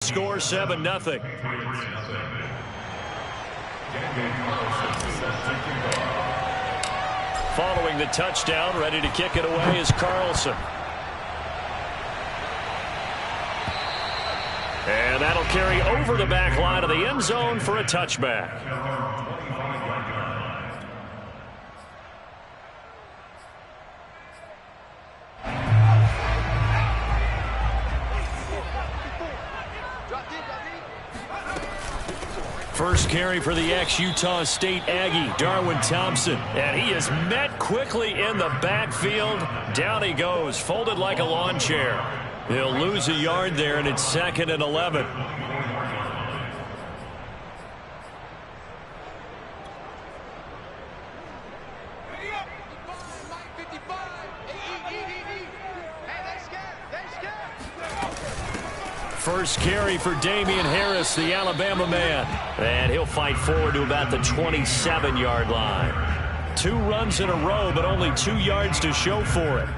score 7-0. Following the touchdown, ready to kick it away is Carlson. And that'll carry over the back line of the end zone for a touchback. First carry for the ex-Utah State Aggie, Darwin Thompson. And he is met quickly in the backfield. Down he goes, folded like a lawn chair. He'll lose a yard there, and it's 2nd and 11. First carry for Damian Harris, the Alabama man. And he'll fight forward to about the 27-yard line. 2 runs in a row, but only 2 yards to show for it.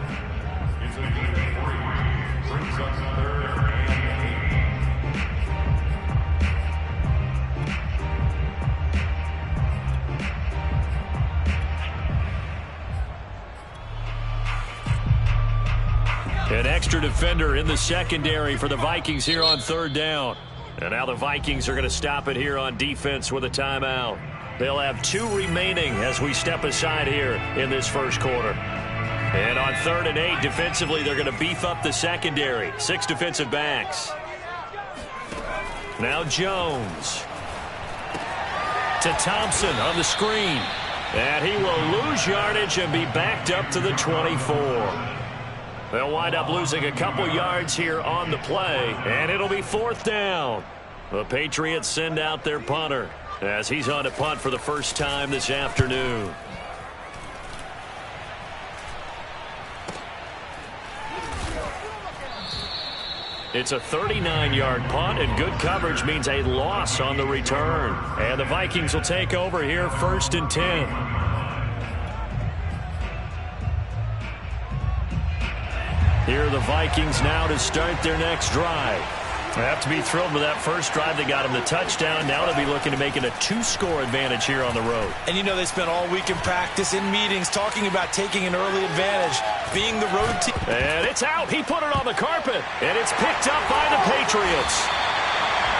An extra defender in the secondary for the Vikings here on 3rd down. And now the Vikings are going to stop it here on defense with a timeout. They'll have 2 remaining as we step aside here in this first quarter. And on 3rd and 8, defensively, they're going to beef up the secondary. 6 defensive backs. Now Jones. To Thompson on the screen. And he will lose yardage and be backed up to the 24. They'll wind up losing a couple yards here on the play, and it'll be 4th down. The Patriots send out their punter as he's on to punt for the first time this afternoon. It's a 39-yard punt, and good coverage means a loss on the return. And the Vikings will take over here 1st and 10. Here are the Vikings now to start their next drive. They have to be thrilled with that first drive. They got him the touchdown. Now they'll be looking to make it a 2-score advantage here on the road. And you know they spent all week in practice, in meetings, talking about taking an early advantage, being the road team. And it's out. He put it on the carpet. And it's picked up by the Patriots.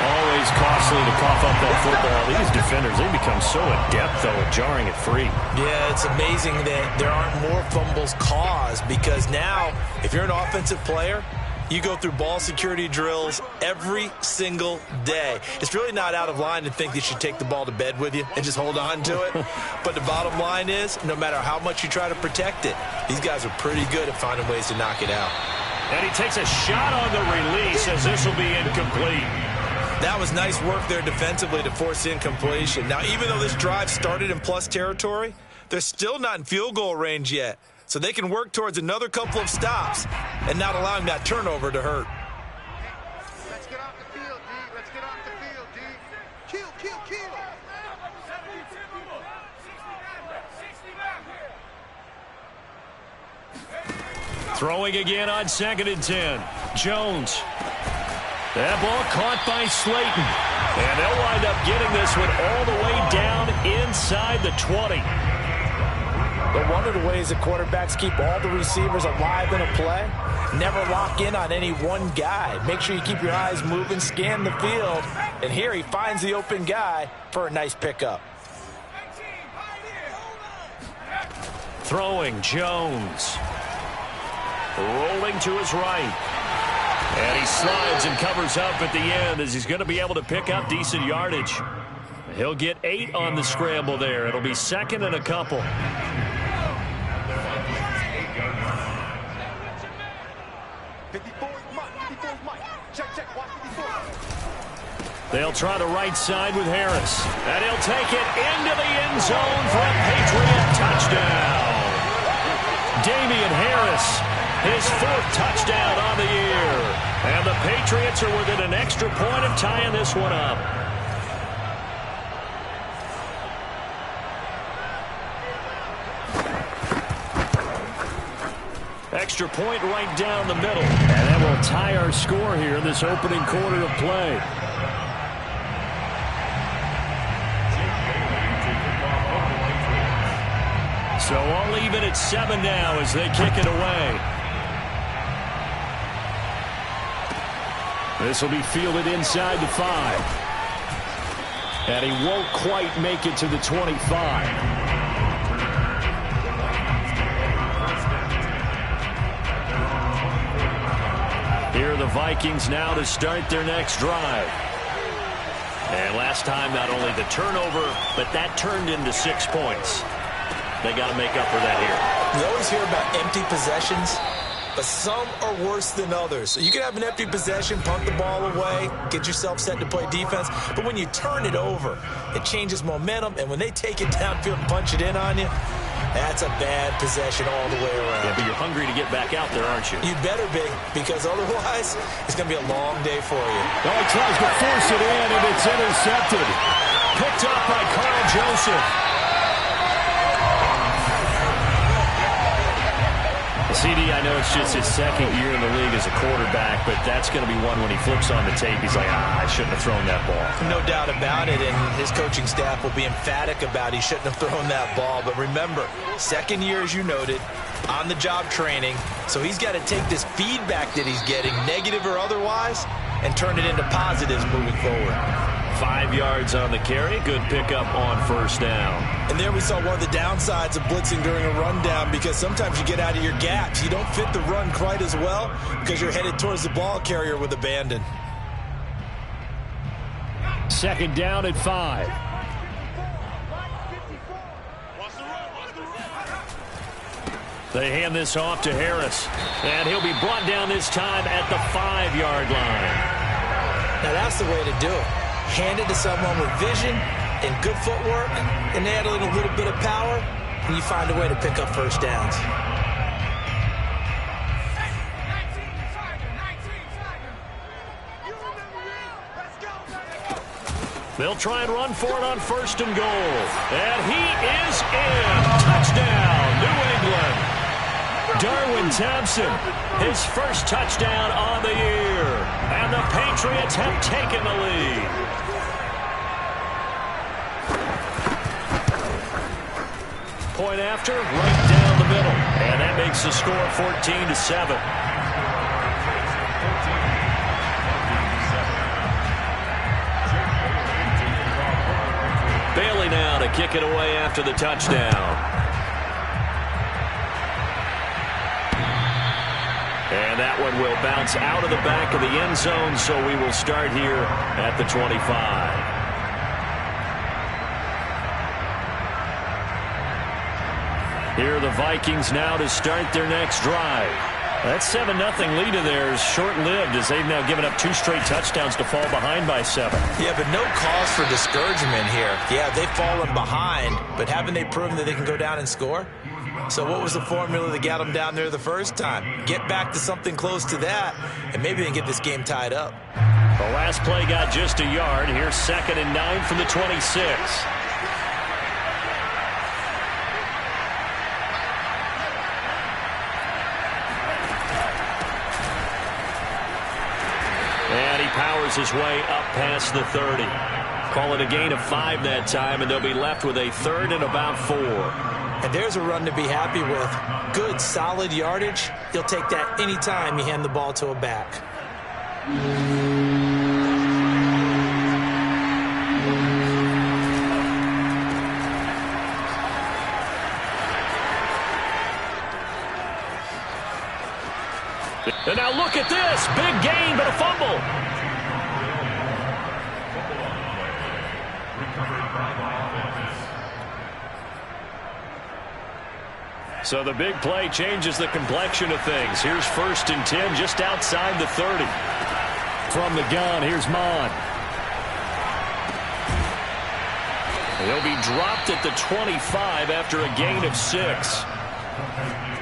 Always costly to cough up that football. These defenders, they become so adept, though, at jarring it free. Yeah, it's amazing that there aren't more fumbles caused, because now, if you're an offensive player, you go through ball security drills every single day. It's really not out of line to think that you should take the ball to bed with you and just hold on to it. But the bottom line is, no matter how much you try to protect it, these guys are pretty good at finding ways to knock it out. And he takes a shot on the release as this will be incomplete. That was nice work there defensively to force incompletion. Now, even though this drive started in plus territory, they're still not in field goal range yet. So they can work towards another couple of stops and not allowing that turnover to hurt. Let's get off the field, D. Let's get off the field, D. Kill, kill, kill. Throwing again on 2nd and 10. Jones. That ball caught by Slayton. And they'll wind up getting this one all the way down inside the 20. But one of the ways that quarterbacks keep all the receivers alive in a play, never lock in on any one guy. Make sure you keep your eyes moving, scan the field. And here he finds the open guy for a nice pickup. Throwing, Jones. Rolling to his right. And he slides and covers up at the end as he's going to be able to pick up decent yardage. He'll get 8 on the scramble there. It'll be 2nd and a couple. They'll try the right side with Harris. And he'll take it into the end zone for a Patriot touchdown. Damian Harris. His 4th touchdown on the year. And the Patriots are within an extra point of tying this one up. Extra point right down the middle. And that And we'll tie our score here in this opening quarter of play. So all even at 7 now as they kick it away. This will be fielded inside the 5. And he won't quite make it to the 25. Here are the Vikings now to start their next drive. And last time, not only the turnover, but that turned into 6 points. They got to make up for that here. You always hear about empty possessions, but some are worse than others. So you can have an empty possession, punt the ball away, get yourself set to play defense. But when you turn it over, it changes momentum. And when they take it downfield and punch it in on you, that's a bad possession all the way around. Yeah, but you're hungry to get back out there, aren't you? You better be, because otherwise it's going to be a long day for you. Well, he tries to force it in, and it's intercepted. Picked up by Carl Joseph. CD, I know it's just his second year in the league as a quarterback, but that's going to be one when he flips on the tape. He's like, I shouldn't have thrown that ball. No doubt about it, and his coaching staff will be emphatic about he shouldn't have thrown that ball. But remember, second year, as you noted, on-the-job training, so he's got to take this feedback that he's getting, negative or otherwise, and turn it into positives moving forward. 5 yards on the carry. Good pickup on first down. And there we saw one of the downsides of blitzing during a rundown, because sometimes you get out of your gaps. You don't fit the run quite as well because you're headed towards the ball carrier with abandon. Second down at 5. They hand this off to Harris. And he'll be brought down this time at the 5-yard line. Now that's the way to do it. Hand it to someone with vision and good footwork, and add a little bit of power, and you find a way to pick up first downs. They'll try and run for it on first and goal. And he is in. Touchdown, New England. Darwin Thompson, his first touchdown on the year. And the Patriots have taken the lead. Point after, right down the middle. And that makes the score 14-7. Bailey now to kick it away after the touchdown. And that one will bounce out of the back of the end zone, so we will start here at the 25. Here are the Vikings now to start their next drive. That 7-0 lead of theirs short-lived as they've now given up 2 straight touchdowns to fall behind by 7. Yeah, but no cause for discouragement here. Yeah, they've fallen behind, but haven't they proven that they can go down and score? So what was the formula that got them down there the first time? Get back to something close to that, and maybe they can get this game tied up. The last play got just a yard. Here's 2nd and 9 from the 26. And he powers his way up past the 30. Call it a gain of 5 that time, and they'll be left with a 3rd and about 4. And there's a run to be happy with. Good, solid yardage. You'll take that anytime you hand the ball to a back. And now look at this. Big gain, but a fumble. So the big play changes the complexion of things. Here's 1st and 10 just outside the 30. From the gun, here's Mon. He'll be dropped at the 25 after a gain of 6.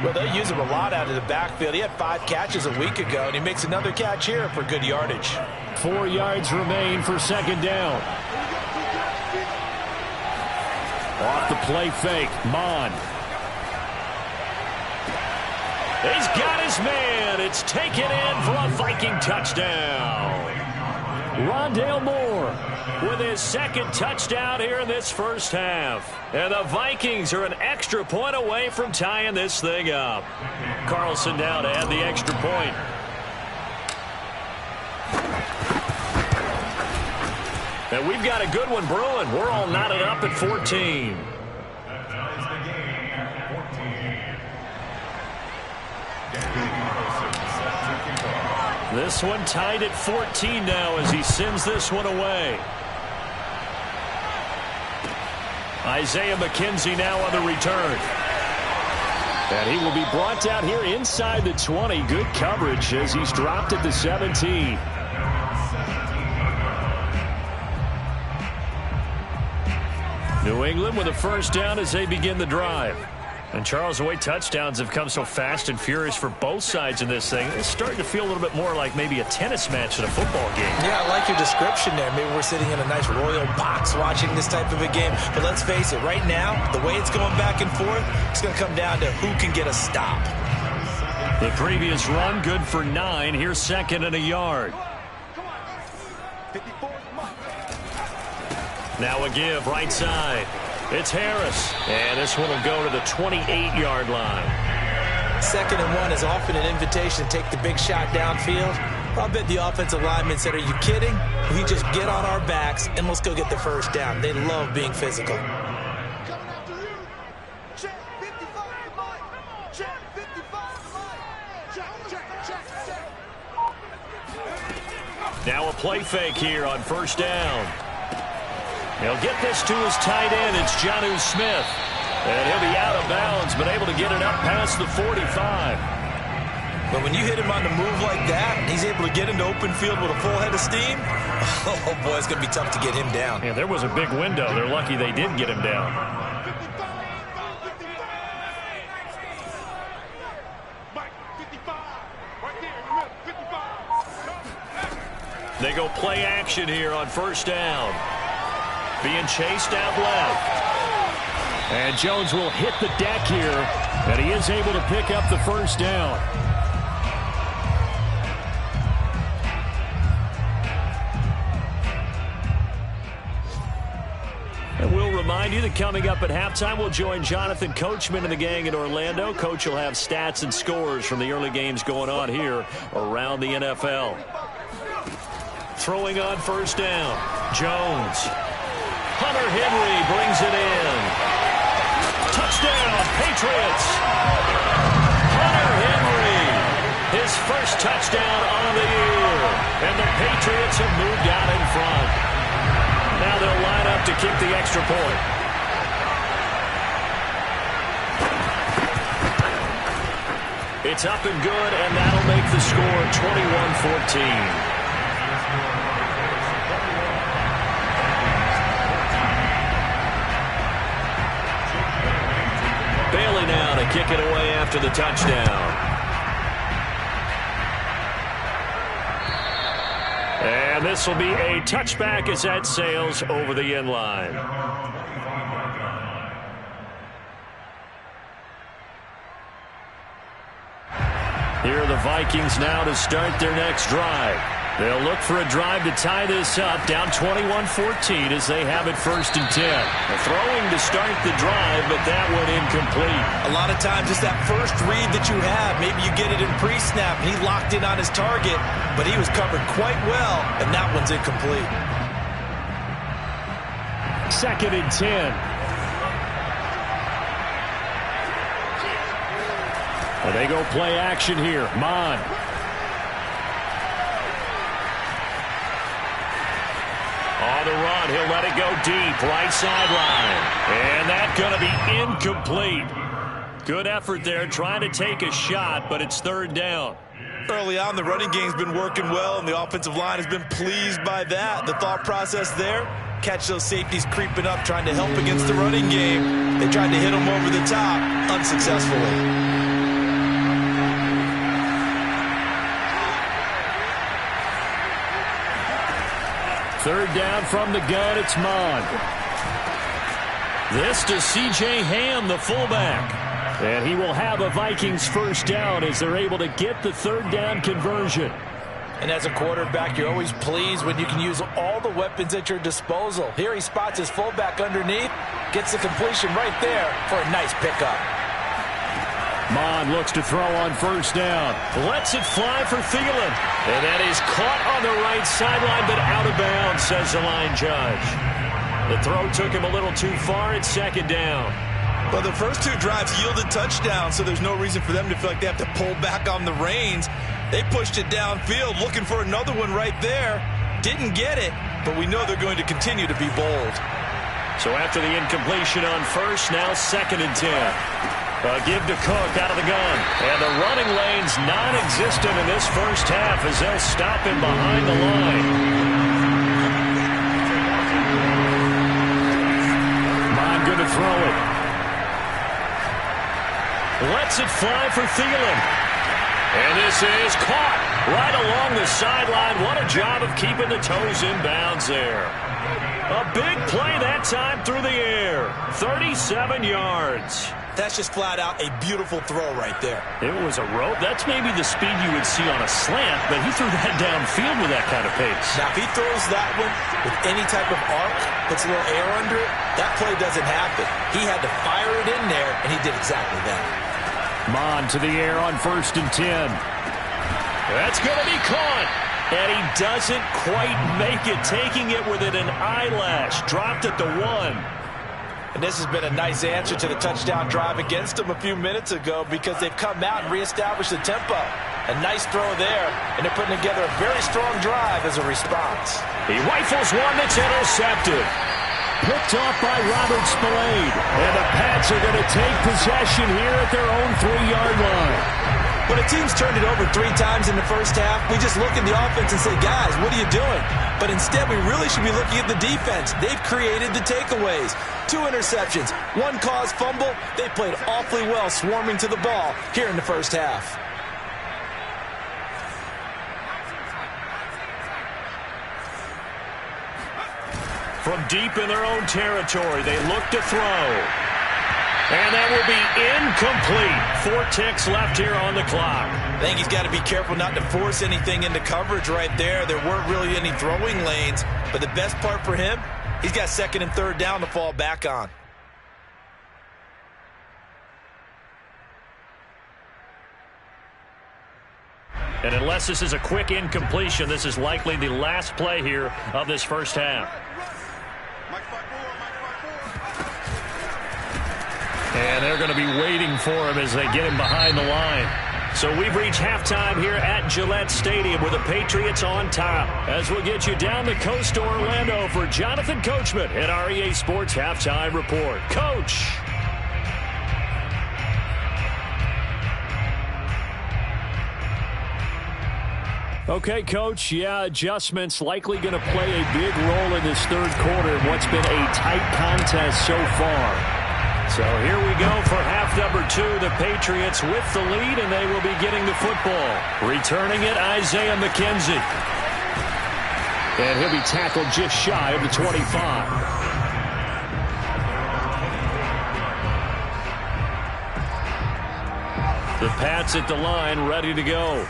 Well, they use him a lot out of the backfield. He had 5 catches a week ago, and he makes another catch here for good yardage. 4 yards remain for 2nd down. Off the play fake, Mon. He's got his man. It's taken in for a Viking touchdown. Rondale Moore with his second touchdown here in this first half. And the Vikings are an extra point away from tying this thing up. Carlson now to add the extra point. And we've got a good one brewing. We're all knotted up at 14. This one tied at 14 now as he sends this one away. Isaiah McKenzie now on the return. And he will be brought down here inside the 20. Good coverage as he's dropped at the 17. New England with a first down as they begin the drive. And Charles, the way touchdowns have come so fast and furious for both sides in this thing, it's starting to feel a little bit more like maybe a tennis match in a football game. Yeah, I like your description there. Maybe we're sitting in a nice royal box watching this type of a game. But let's face it, right now, the way it's going back and forth, it's going to come down to who can get a stop. The previous run, good for 9. Here's second and a yard. Now a give, right side. It's Harris. And this one will go to the 28-yard line. Second and 1 is often an invitation to take the big shot downfield. I'll bet the offensive linemen said, are you kidding? We just get on our backs and let's go get the first down. They love being physical. Now a play fake here on first down. He'll get this to his tight end. It's Jonnu Smith. And he'll be out of bounds, but able to get it up past the 45. But when you hit him on the move like that, and he's able to get into open field with a full head of steam, oh, boy, it's going to be tough to get him down. Yeah, there was a big window. They're lucky they did get him down. They go play action here on first down. Being chased out left. And Jones will hit the deck here. And he is able to pick up the first down. And we'll remind you that coming up at halftime, we'll join Jonathan Coachman and the gang in Orlando. Coach will have stats and scores from the early games going on here around the NFL. Throwing on first down. Jones. Hunter Henry brings it in. Touchdown, Patriots. Hunter Henry, his first touchdown on the year. And the Patriots have moved out in front. Now they'll line up to kick the extra point. It's up and good, and that'll make the score 21-14. Bailey now to kick it away after the touchdown. And this will be a touchback as that sails over the end line. Here are the Vikings now to start their next drive. They'll look for a drive to tie this up, down 21-14 as they have it first and 10. They're throwing to start the drive, but that went incomplete. A lot of times it's that first read that you have. Maybe you get it in pre-snap, and he locked in on his target, but he was covered quite well, and that one's incomplete. Second and 10. And they go play action here. Mon. On the run, he'll let it go deep, right sideline. And that's going to be incomplete. Good effort there, trying to take a shot, but it's third down. Early on, the running game's been working well, and the offensive line has been pleased by that. The thought process there, catch those safeties creeping up, trying to help against the running game. They tried to hit them over the top, unsuccessfully. Third down from the gun, it's Mon. This to C.J. Ham, the fullback. And he will have a Vikings first down as they're able to get the third down conversion. And as a quarterback, you're always pleased when you can use all the weapons at your disposal. Here he spots his fullback underneath, gets the completion right there for a nice pickup. Mon looks to throw on first down. Lets it fly for Thielen. And that is caught on the right sideline, but out of bounds, says the line judge. The throw took him a little too far. It's second down. Well, the first two drives yielded touchdowns, so there's no reason for them to feel like they have to pull back on the reins. They pushed it downfield, looking for another one right there. Didn't get it, but we know they're going to continue to be bold. So after the incompletion on first, now 2nd and 10. A give to Cook out of the gun. And the running lane's non-existent in this first half as they'll stop him behind the line. Mon going to throw it. Lets it fly for Thielen. And this is caught right along the sideline. What a job of keeping the toes in bounds there. A big play that time through the air. 37 yards. That's just flat out a beautiful throw right there. It was a rope. That's maybe the speed you would see on a slant, but he threw that downfield with that kind of pace. Now, if he throws that one with any type of arc, puts a little air under it, that play doesn't happen. He had to fire it in there, and he did exactly that. Mon to the air on 1st and 10. That's going to be caught. And he doesn't quite make it, taking it within an eyelash. Dropped at the 1. And this has been a nice answer to the touchdown drive against them a few minutes ago because they've come out and reestablished the tempo. A nice throw there, and they're putting together a very strong drive as a response. He rifles one that's intercepted. Picked off by Robert Spillane. And the Pats are going to take possession here at their own 3-yard line. When a team's turned it over 3 times in the first half, we just look at the offense and say, guys, what are you doing? But instead, we really should be looking at the defense. They've created the takeaways. 2 interceptions, 1 caused fumble. They played awfully well swarming to the ball here in the first half. From deep in their own territory, they look to throw. And that will be incomplete. 4 ticks left here on the clock. I think he's got to be careful not to force anything into coverage right there. There weren't really any throwing lanes. But the best part for him, he's got 2nd and 3rd down to fall back on. And unless this is a quick incompletion, this is likely the last play here of this first half. And they're going to be waiting for him as they get him behind the line. So we've reached halftime here at Gillette Stadium with the Patriots on top. As we'll get you down the coast to Orlando for Jonathan Coachman at our EA Sports Halftime Report. Coach. Okay, Coach, yeah, adjustments likely going to play a big role in this third quarter in what's been a tight contest so far. So here we go for half number 2. The Patriots with the lead, and they will be getting the football. Returning it, Isaiah McKenzie. And he'll be tackled just shy of the 25. The Pats at the line, ready to go.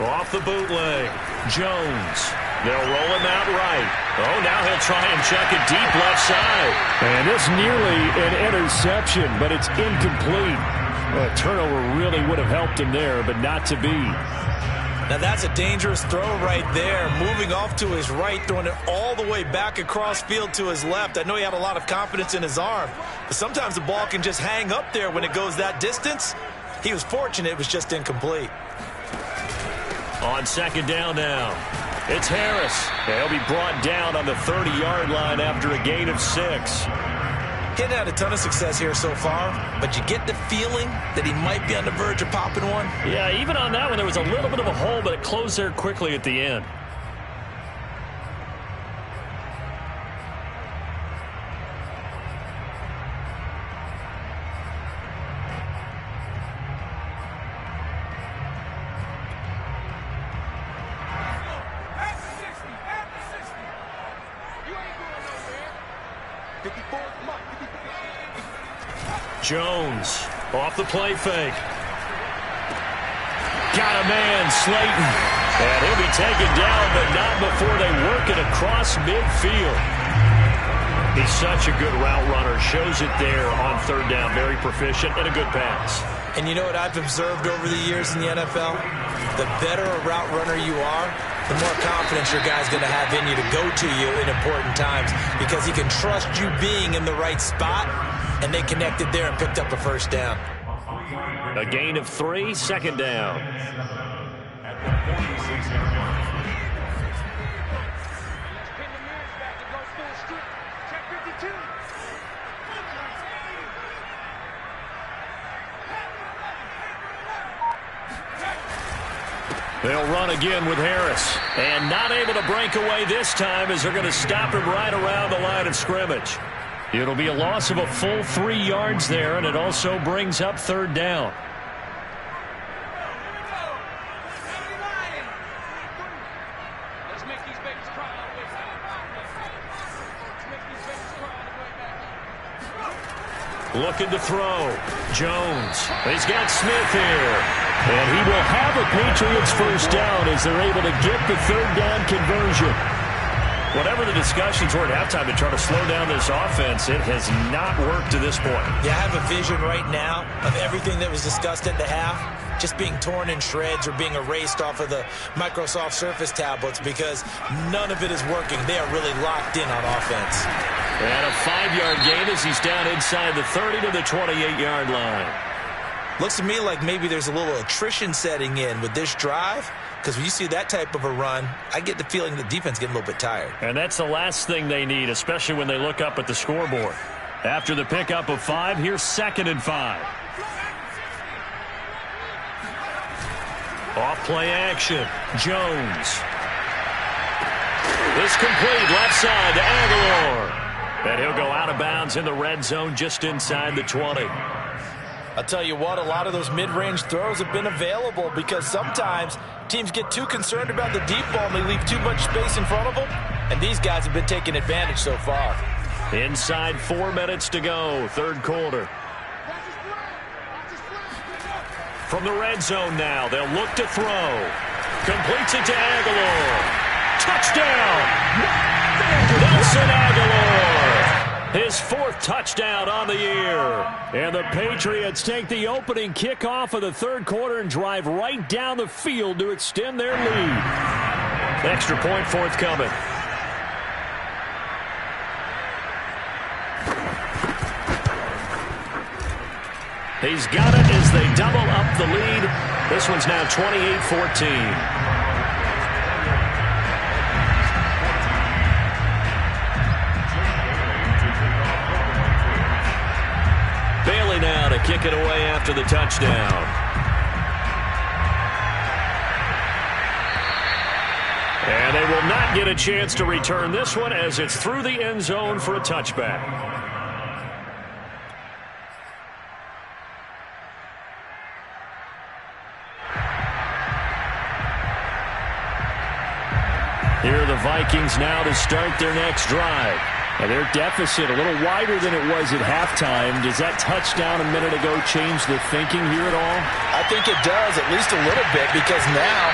Off the bootleg, Jones. They'll roll him out right. Oh, now he'll try and chuck it deep left side. And it's nearly an interception, but it's incomplete. A turnover really would have helped him there, but not to be. Now that's a dangerous throw right there. Moving off to his right, throwing it all the way back across field to his left. I know he had a lot of confidence in his arm, but sometimes the ball can just hang up there when it goes that distance. He was fortunate it was just incomplete. On 2nd down now. It's Harris. He'll be brought down on the 30-yard line after a gain of 6. He hadn't had a ton of success here so far, but you get the feeling that he might be on the verge of popping one. Yeah, even on that one, there was a little bit of a hole, but it closed there quickly at the end. Jones off the play fake. Got a man, Slayton. And he'll be taken down, but not before they work it across midfield. He's such a good route runner. Shows it there on third down. Very proficient and a good pass. And you know what I've observed over the years in the NFL? The better a route runner you are, the more confidence your guy's going to have in you to go to you in important times because he can trust you being in the right spot, and they connected there and picked up a first down. A gain of 3, second down. They'll run again with Harris. And not able to break away this time as they're going to stop him right around the line of scrimmage. It'll be a loss of a full 3 yards there, and it also brings up third down. Looking to throw. Jones. He's got Smith here. And he will have a Patriots first down as they're able to get the third down conversion. Whatever the discussions were at halftime to try to slow down this offense, it has not worked to this point. Yeah, I have a vision right now of everything that was discussed at the half just being torn in shreds or being erased off of the Microsoft Surface tablets because none of it is working. They are really locked in on offense. And a 5-yard gain as he's down inside the 30 to the 28-yard line. Looks to me like maybe there's a little attrition setting in with this drive because when you see that type of a run, I get the feeling the defense getting a little bit tired. And that's the last thing they need, especially when they look up at the scoreboard. After the pickup of 5, here's 2nd and 5. Off play action. Jones. This complete left side to Aguilar. And he'll go out of bounds in the red zone just inside the 20. I'll tell you what, a lot of those mid-range throws have been available because sometimes teams get too concerned about the deep ball and they leave too much space in front of them. And these guys have been taking advantage so far. Inside 4 minutes to go, third quarter. From the red zone now, they'll look to throw. Completes it to Aguilar. Touchdown! Nelson Aguilar! His 4th touchdown on the year. And the Patriots take the opening kickoff of the third quarter and drive right down the field to extend their lead. Extra point forthcoming. He's got it as they double up the lead. This one's now 28-14. Bailey now to kick it away after the touchdown. And they will not get a chance to return this one as it's through the end zone for a touchback. Here are the Vikings now to start their next drive. And their deficit a little wider than it was at halftime. Does that touchdown a minute ago change the thinking here at all? I think it does, at least a little bit, because now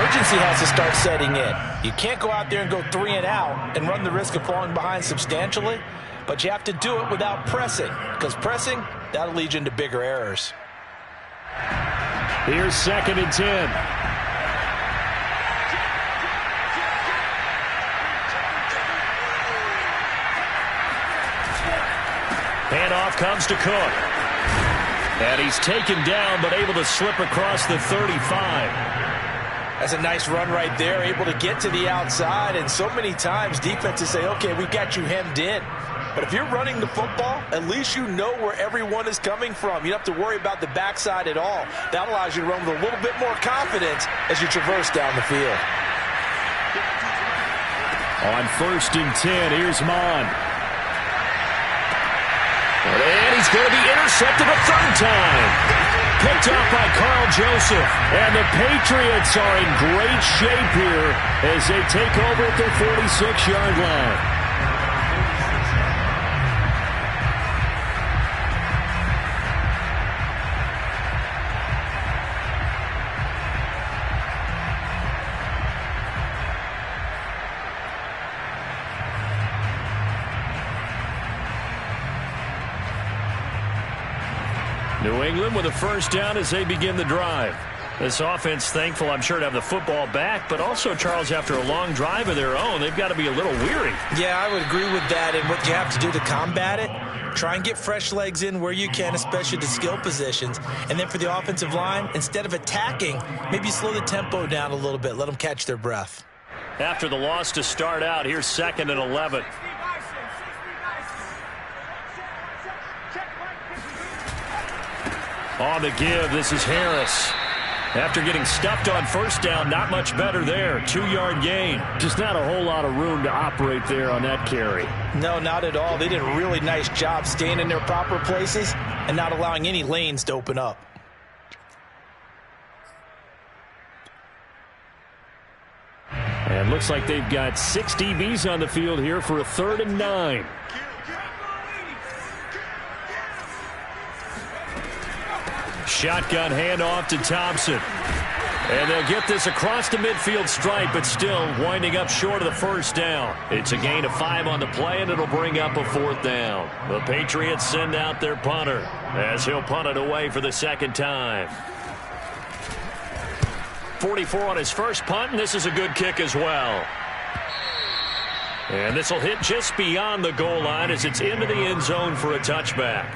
urgency has to start setting in. You can't go out there and go 3 and out and run the risk of falling behind substantially, but you have to do it without pressing, because pressing, that'll lead you into bigger errors. Here's 2nd and 10. Handoff comes to Cook. And he's taken down, but able to slip across the 35. That's a nice run right there, able to get to the outside. And so many times defenses say, okay, we've got you hemmed in. But if you're running the football, at least you know where everyone is coming from. You don't have to worry about the backside at all. That allows you to run with a little bit more confidence as you traverse down the field. On 1st and 10, here's Mon. And he's going to be intercepted a 3rd time. Picked up by Carl Joseph. And the Patriots are in great shape here as they take over at their 46-yard line. New England with a first down as they begin the drive. This offense thankful, I'm sure, to have the football back, but also, Charles, after a long drive of their own, they've got to be a little weary. Yeah, I would agree with that, and what you have to do to combat it, try and get fresh legs in where you can, especially to skill positions. And then for the offensive line, instead of attacking, maybe slow the tempo down a little bit, let them catch their breath. After the loss to start out, here's 2nd and 11. On the give, this is Harris. After getting stuffed on first down, not much better there. 2-yard gain. Just not a whole lot of room to operate there on that carry. No, not at all. They did a really nice job staying in their proper places and not allowing any lanes to open up. And looks like they've got 6 DBs on the field here for a 3rd and 9. Shotgun handoff to Thompson. And they'll get this across the midfield stripe, but still winding up short of the first down. It's a gain of 5 on the play, and it'll bring up a 4th down. The Patriots send out their punter as he'll punt it away for the 2nd time. 44 on his first punt, and this is a good kick as well. And this will hit just beyond the goal line as it's into the end zone for a touchback.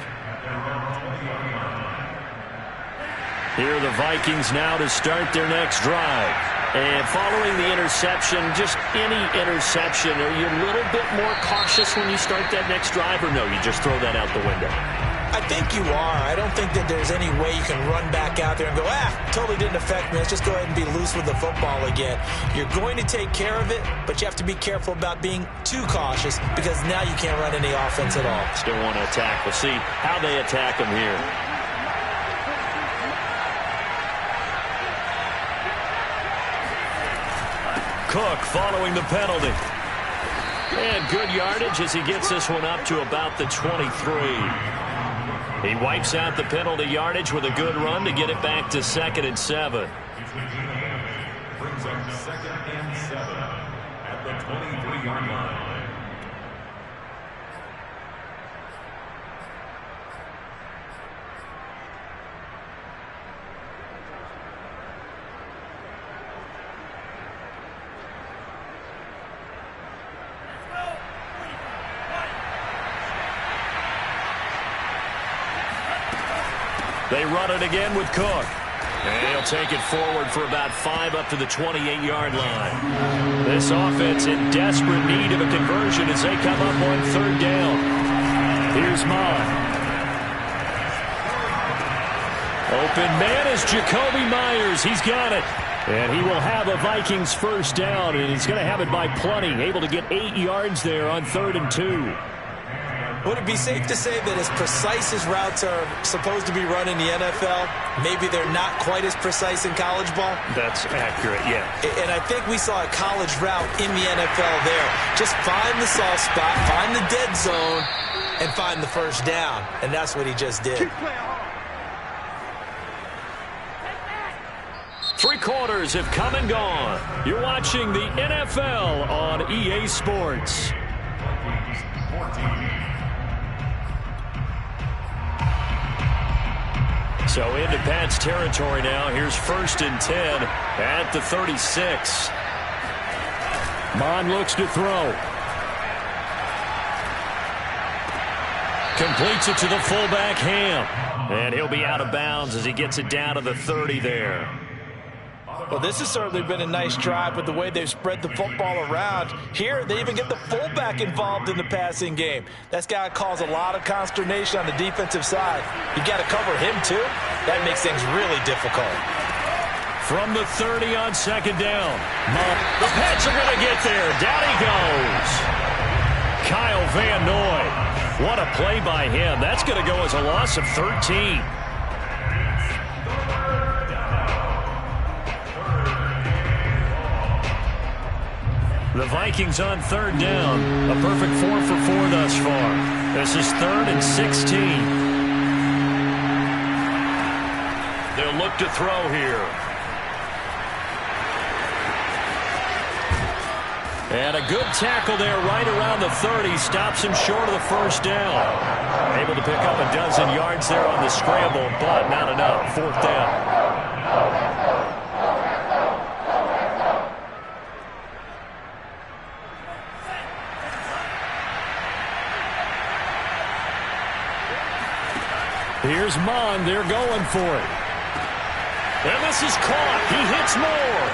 Here are the Vikings now to start their next drive. And following the interception, just any interception, are you a little bit more cautious when you start that next drive, or no, you just throw that out the window? I think you are. I don't think that there's any way you can run back out there and go, totally didn't affect me. Let's just go ahead and be loose with the football again. You're going to take care of it, but you have to be careful about being too cautious because now you can't run any offense at all. Still want to attack. We'll see how they attack them here. Cook following the penalty. And good yardage as he gets this one up to about the 23. He wipes out the penalty yardage with a good run to get it back to 2nd and 7. Brings up 2nd and 7 at the 23-yard line. They run it again with Cook. And he'll take it forward for about 5 up to the 28-yard line. This offense in desperate need of a conversion as they come up on 3rd down. Here's Mott. Open man is Jacoby Myers. He's got it. And he will have a Vikings first down, and he's going to have it by plenty. Able to get 8 yards there on 3rd and 2. Would it be safe to say that as precise as routes are supposed to be run in the NFL, maybe they're not quite as precise in college ball? That's accurate, yeah. And I think we saw a college route in the NFL there. Just find the soft spot, find the dead zone, and find the first down. And that's what he just did. 3 quarters have come and gone. You're watching the NFL on EA Sports. So into Pat's territory now. Here's 1st and 10 at the 36. Mon looks to throw. Completes it to the fullback, Ham. And he'll be out of bounds as he gets it down to the 30 there. Well, this has certainly been a nice drive with the way they've spread the football around. Here, they even get the fullback involved in the passing game. That's got to cause a lot of consternation on the defensive side. You got to cover him, too. That makes things really difficult. From the 30 on 2nd down. The Pats are going to get there. Down he goes. Kyle Van Noy. What a play by him. That's going to go as a loss of 13. The Vikings on 3rd down. A perfect 4 for 4 thus far. This is 3rd and 16. They'll look to throw here. And a good tackle there right around the 30. Stops him short of the first down. Able to pick up a dozen yards there on the scramble, but not enough. Fourth down. Here's Mon. They're going for it. And this is caught. He hits Moore.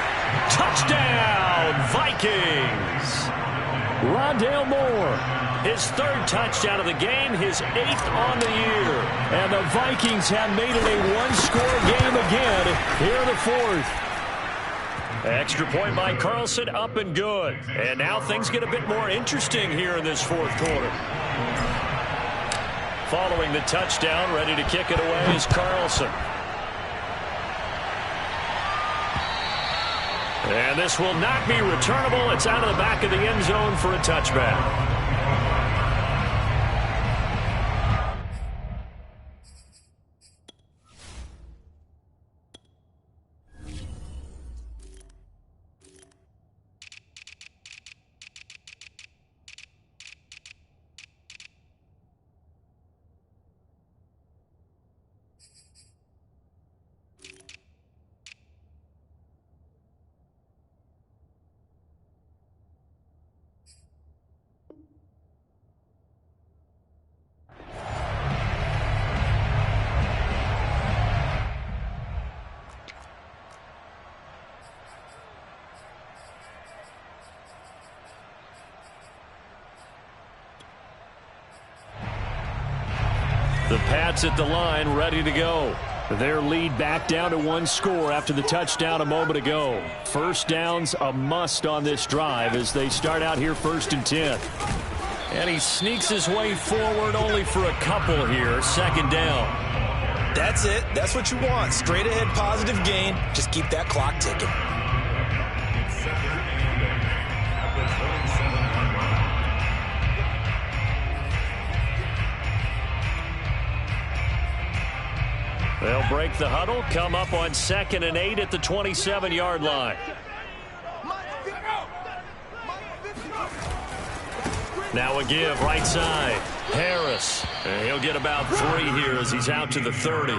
Touchdown, Vikings. Rondale Moore, his third touchdown of the game, his 8th on the year. And the Vikings have made it a one-score game again here in the fourth. Extra point by Carlson, up and good. And now things get a bit more interesting here in this fourth quarter. Following the touchdown, ready to kick it away is Carlson. And this will not be returnable. It's out of the back of the end zone for a touchback. The Pats at the line, ready to go. Their lead back down to one score after the touchdown a moment ago. First down's a must on this drive as they start out here 1st and 10. And he sneaks his way forward only for a couple here. 2nd down. That's it. That's what you want. Straight ahead positive gain. Just keep that clock ticking. They'll break the huddle, come up on 2nd and 8 at the 27-yard line. Now a give, right side. Harris. And he'll get about 3 here as he's out to the 30.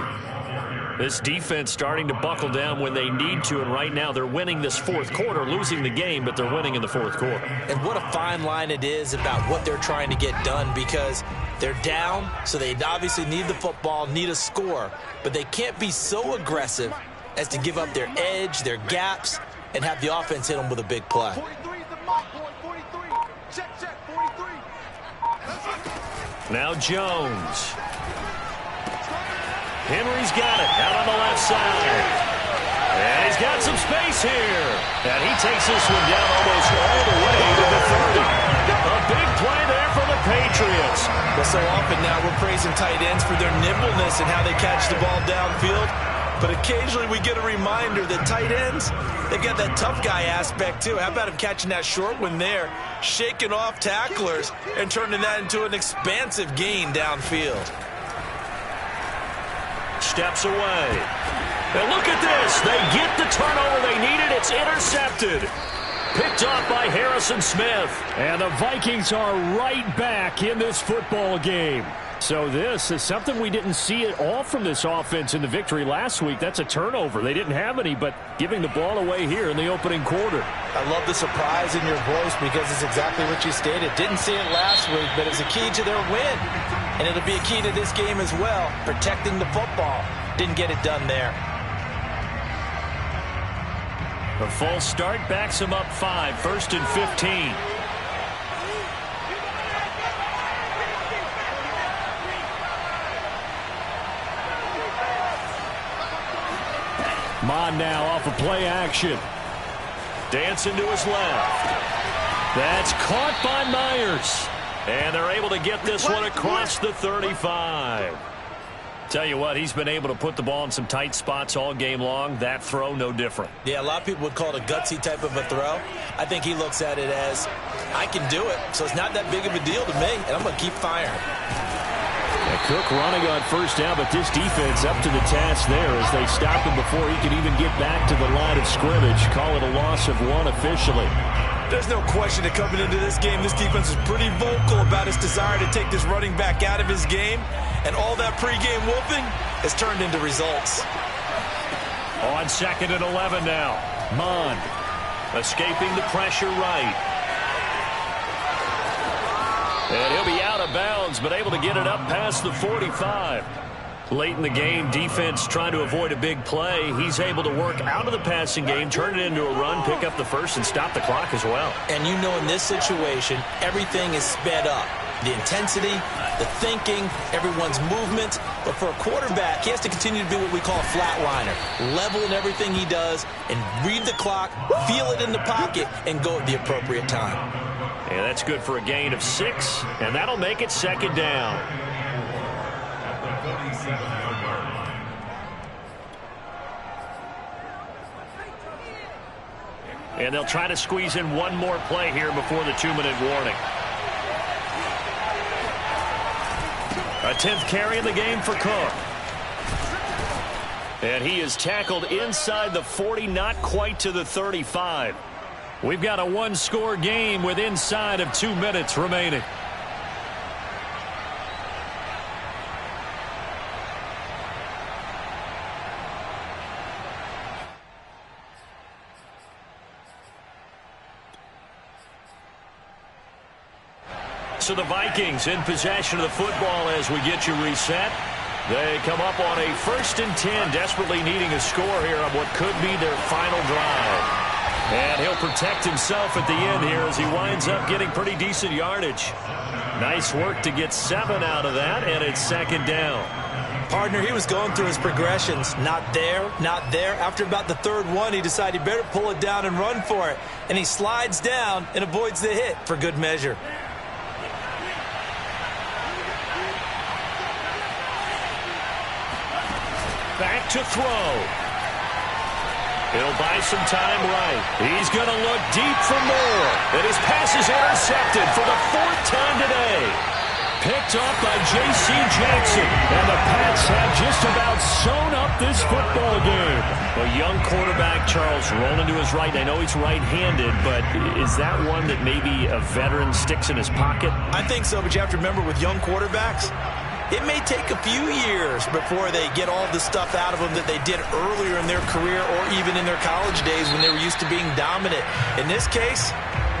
This defense starting to buckle down when they need to, and right now they're winning this fourth quarter, losing the game, but they're winning in the fourth quarter. And what a fine line it is about what they're trying to get done, because they're down, so they obviously need the football, need a score, but they can't be so aggressive as to give up their edge, their gaps, and have the offense hit them with a big play. Now Jones. Henry's got it out on the left side. And he's got some space here. And he takes this one down almost all the way to the 30. A big play there for the Patriots. Well, so often now we're praising tight ends for their nimbleness and how they catch the ball downfield. But occasionally we get a reminder that tight ends, they've got that tough guy aspect too. How about him catching that short one there, shaking off tacklers, and turning that into an expansive gain downfield. Steps away. And look at this. They get the turnover they needed. It's intercepted. Picked off by Harrison Smith. And the Vikings are right back in this football game. So this is something we didn't see at all from this offense in the victory last week. That's a turnover. They didn't have any, but giving the ball away here in the opening quarter. I love the surprise in your voice because it's exactly what you stated. Didn't see it last week, but it's a key to their win. And it'll be a key to this game as well, protecting the football. Didn't get it done there. A false start backs him up 5, 1st and 15. Mon now off of play action. Dancing to his left. That's caught by Myers. And they're able to get this one across the 35. Tell you what, he's been able to put the ball in some tight spots all game long. That throw, no different. Yeah, a lot of people would call it a gutsy type of a throw. I think he looks at it as, I can do it, so it's not that big of a deal to me, and I'm going to keep firing. Cook running on first down, but this defense up to the task there as they stop him before he can even get back to the line of scrimmage. Call it a loss of 1 officially. There's no question that coming into this game, this defense is pretty vocal about its desire to take this running back out of his game. And all that pregame whooping has turned into results. On 2nd and 11 now. Mond escaping the pressure right. And he'll be out of bounds, but able to get it up past the 45. Late in the game, defense trying to avoid a big play. He's able to work out of the passing game, turn it into a run, pick up the first, and stop the clock as well. And you know in this situation, everything is sped up. The intensity, the thinking, everyone's movement. But for a quarterback, he has to continue to be what we call a flatliner. Level in everything he does and read the clock, feel it in the pocket, and go at the appropriate time. And that's good for a gain of 6, and that'll make it 2nd down. And they'll try to squeeze in one more play here before the 2-minute warning. A 10th carry in the game for Cook. And he is tackled inside the 40, not quite to the 35. We've got a one-score game with inside of 2 minutes remaining. So the Vikings in possession of the football as we get you reset. They come up on a 1st and 10, desperately needing a score here on what could be their final drive. And he'll protect himself at the end here as he winds up getting pretty decent yardage. Nice work to get 7 out of that, and it's 2nd down. Partner, he was going through his progressions. Not there, not there. After about the 3rd one, he decided he better pull it down and run for it. And he slides down and avoids the hit for good measure. Back to throw. He'll buy some time right. He's going to look deep for more. And his pass is intercepted for the 4th time today. Picked off by J.C. Jackson. And the Pats have just about sewn up this football game. A young quarterback, Charles, rolling to his right. I know he's right-handed, but is that one that maybe a veteran sticks in his pocket? I think so, but you have to remember with young quarterbacks, it may take a few years before they get all the stuff out of them that they did earlier in their career or even in their college days when they were used to being dominant. In this case,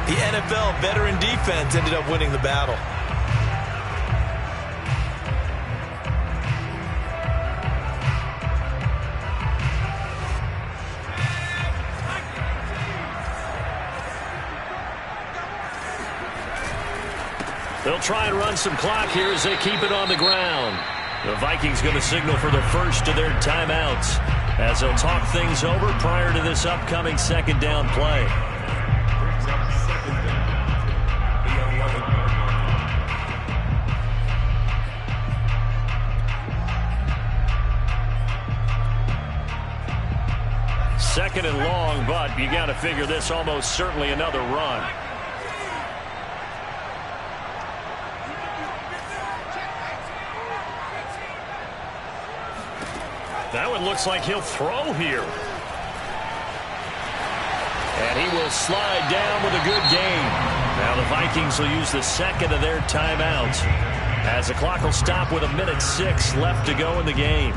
the NFL veteran defense ended up winning the battle. They'll try and run some clock here as they keep it on the ground. The Vikings going to signal for the first of their timeouts as they'll talk things over prior to this upcoming 2nd down play. Second and long, but you got to figure this almost certainly another run. That one looks like he'll throw here. And he will slide down with a good gain. Now the Vikings will use the 2nd of their timeouts as the clock will stop with 1:06 left to go in the game.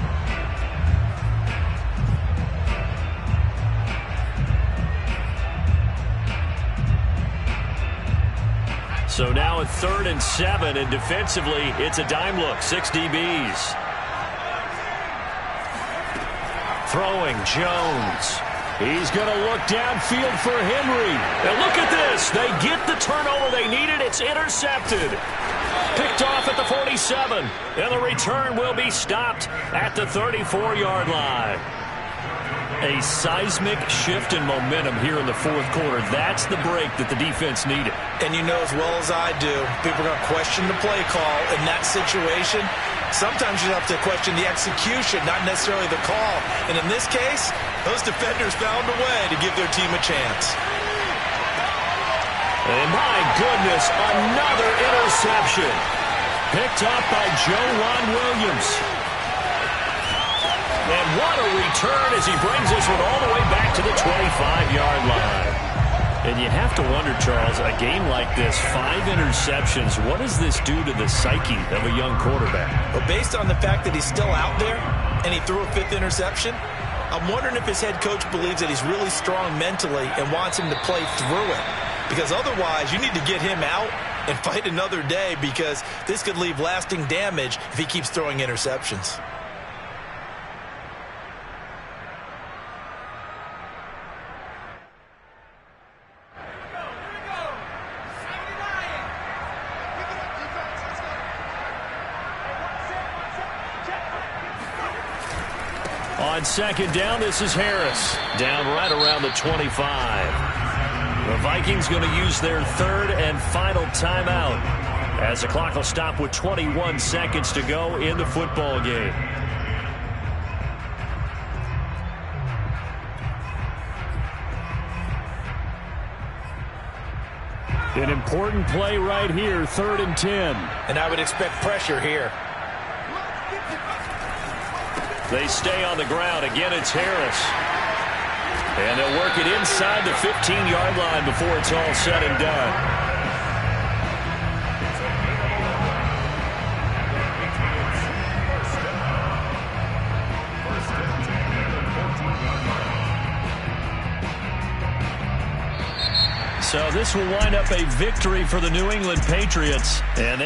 So now a 3rd and 7, and defensively it's a dime look, 6 DBs. Throwing Jones. He's going to look downfield for Henry. And look at this. They get the turnover they needed. It's intercepted. Picked off at the 47. And the return will be stopped at the 34-yard line. A seismic shift in momentum here in the 4th quarter. That's the break that the defense needed. And you know as well as I do, people are going to question the play call in that situation. Sometimes you have to question the execution, not necessarily the call. And in this case, those defenders found a way to give their team a chance. And my goodness, another interception. Picked up by Joe Williams. And what a return as he brings this one all the way back to the 25-yard line. And you have to wonder, Charles, a game like this, 5 interceptions, what does this do to the psyche of a young quarterback? Well, based on the fact that he's still out there and he threw a 5th interception, I'm wondering if his head coach believes that he's really strong mentally and wants him to play through it. Because otherwise, you need to get him out and fight another day, because this could leave lasting damage if he keeps throwing interceptions. On second down, this is Harris. Down right around the 25. The Vikings going to use their 3rd and final timeout as the clock will stop with 21 seconds to go in the football game. An important play right here, 3rd and 10. And I would expect pressure here. They stay on the ground. Again, it's Harris. And they'll work it inside the 15-yard line before it's all said and done. So this will wind up a victory for the New England Patriots. And they